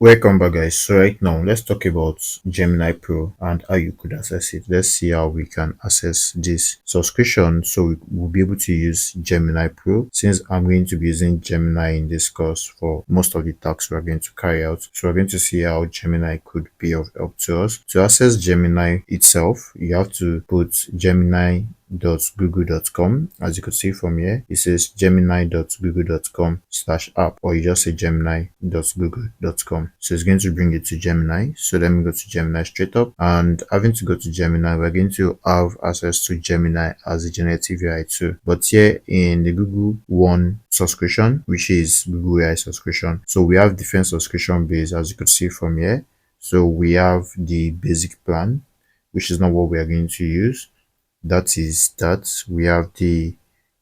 Welcome back, guys. So right now let's talk about Gemini Pro and how you could access it. Let's see how we can access this subscription so we will be able to use Gemini Pro, since I'm going to be using Gemini in this course for most of the tasks we're going to carry out. So we're going to see how Gemini could be of help to us. To access Gemini itself, you have to put gemini.google.com. As you can see from here, it says gemini.google.com/app, or you just say gemini.google.com. So it's going to bring you to Gemini. So let me go to Gemini straight up, and having to go to Gemini, we're going to have access to Gemini as a generative AI tool. But here in the Google One subscription, which is Google AI subscription, so we have different subscription base, as you could see from here. So we have the basic plan, which is not what we are going to use. That is that. We have the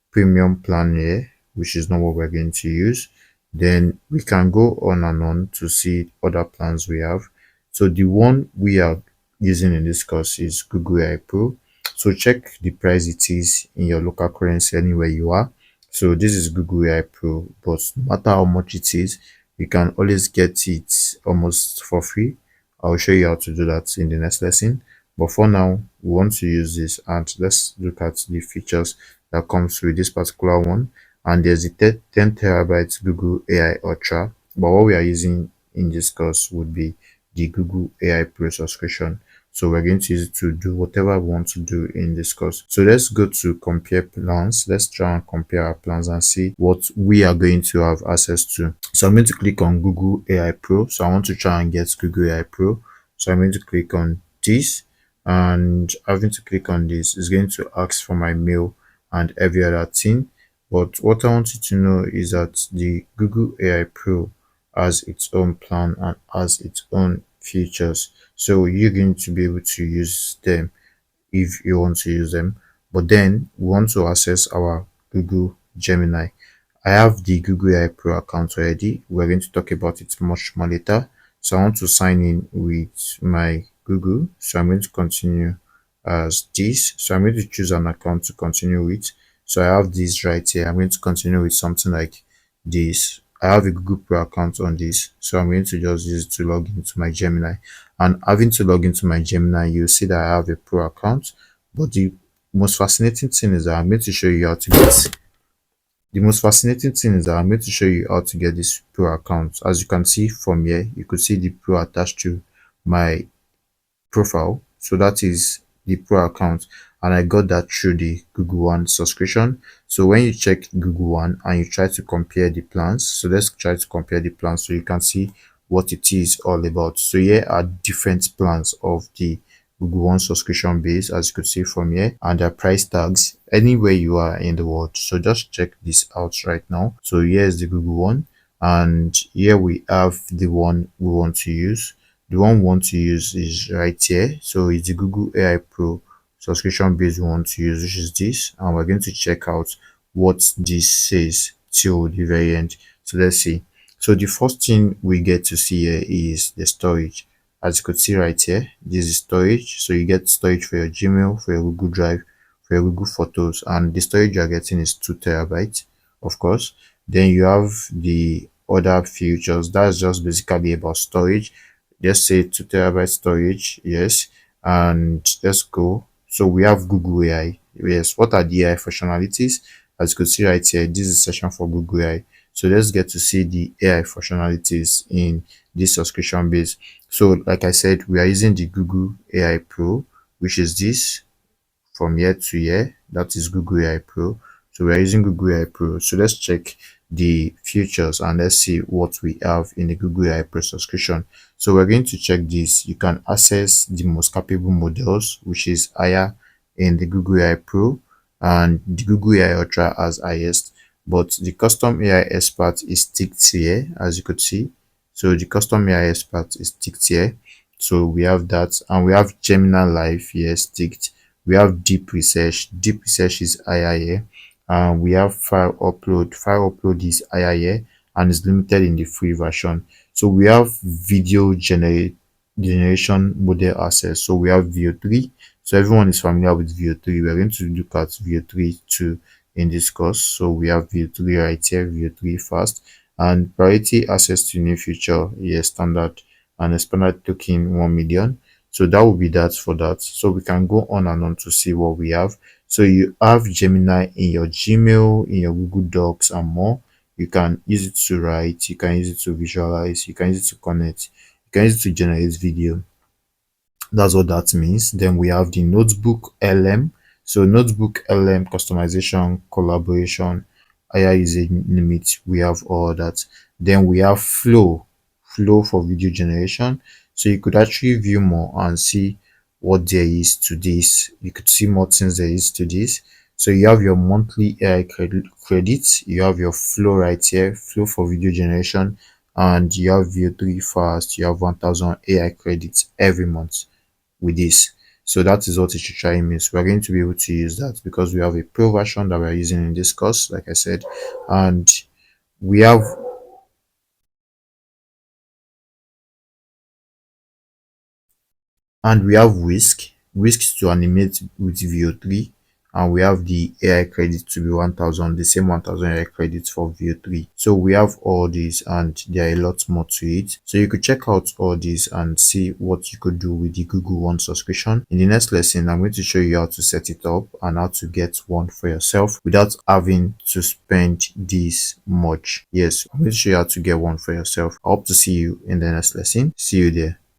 premium plan here, which is not what we're going to use. Then we can go on and on to see other plans we have. So the one we are using in this course is Google AI Pro. So check the price it is in your local currency anywhere you are. So this is Google AI Pro, but no matter how much it is, you can always get it almost for free. I'll show you how to do that in the next lesson. But for now, we want to use this, and let's look at the features that comes with this particular one. And there's the 10 terabytes Google AI Ultra, but what we are using in this course would be the Google AI Pro subscription. So we're going to use it to do whatever we want to do in this course. So let's go to compare plans. Let's try and compare our plans and see what we are going to have access to. So I'm going to click on Google AI Pro. So I want to try and get Google AI Pro. So I'm going to click on this, and having to click on this is going to ask for my mail and every other thing. But what I want you to know is that the Google AI Pro has its own plan and has its own features, so you're going to be able to use them if you want to use them. But then we want to access our Google Gemini. I have the Google AI Pro account already. We're going to talk about it much more later. So I want to sign in with my Google. So I'm going to continue as this. So I'm going to choose an account to continue with. So I have this right here. I'm going to continue with something like this. I have a Google Pro account on this. So I'm going to just use it to log into my Gemini. And having to log into my Gemini, you see that I have a Pro account. But the most fascinating thing is that I'm going to show you how to get this Pro account. As you can see from here, you could see the Pro attached to my profile. So that is the Pro account, and I got that through the Google One subscription. So when you check Google One and you try to compare the plans, so let's try to compare the plans so you can see what it is all about. So here are different plans of the Google One subscription base, as you could see from here, and their price tags anywhere you are in the world. So just check this out right now. So here's the Google One, and here we have the one we want to use. The one we want to use is right here. So it's the Google AI Pro subscription base we want to use, which is this, and we're going to check out what this says till the very end. So let's see. So the first thing we get to see here is the storage. As you could see right here, this is storage. So you get storage for your Gmail, for your Google Drive, for your Google Photos, and the storage you're getting is 2 terabytes, of course. Then you have the other features. That's just basically about storage. Let's say 2 terabyte storage, yes. And let's go. So we have Google AI. Yes, what are the AI functionalities? As you can see right here, this is a session for Google AI. So let's get to see the AI functionalities in this subscription base. So like I said, we are using the Google AI Pro, which is this from here to here. That is Google AI Pro. So we are using Google AI Pro. So let's check the features and let's see what we have in the Google AI Pro subscription. So we're going to check this. You can access the most capable models, which is higher in the Google AI Pro, and the Google AI Ultra as highest. But the custom AI expert is ticked here, as you could see. So the custom AI expert is ticked here. So we have that, and we have Gemini Live here ticked. We have deep research. Deep research is higher here. We have file upload. File upload is higher here and is limited in the free version. So we have video generation model access. So we have VO3. So everyone is familiar with VO3. We're going to look at VO3 too in this course. So we have VO3 right here, VO3 fast, And priority access to new feature, yes, standard, and expanded token 1 million. So that will be that for that. So we can go on and on to see what we have. So you have Gemini in your Gmail, in your Google Docs, and more. You can use it to write, you can use it to visualize, you can use it to connect, you can use it to generate video. That's what that means. Then we have the notebook LM. So notebook LM customization, collaboration, higher usage limit. We have all that. Then we have flow for video generation. So you could actually view more and see what there is to this. You could see more things there is to this. So you have your monthly AI credits. You have your flow right here, flow for video generation, and you have view 3 fast. You have 1000 AI credits every month with this. So that is what it should try means. We're going to be able to use that because we have a pro version that we're using in this course, like I said, and we have we have whisk to animate with VO3, and we have the AI credit to be 1000, the same 1000 AI credits for VO3. So we have all these and there are a lot more to it. So you could check out all these and see what you could do with the Google One subscription. In the next lesson, I'm going to show you how to set it up and how to get one for yourself without having to spend this much. Yes, I'm going to show you how to get one for yourself. I hope to see you in the next lesson. See you there.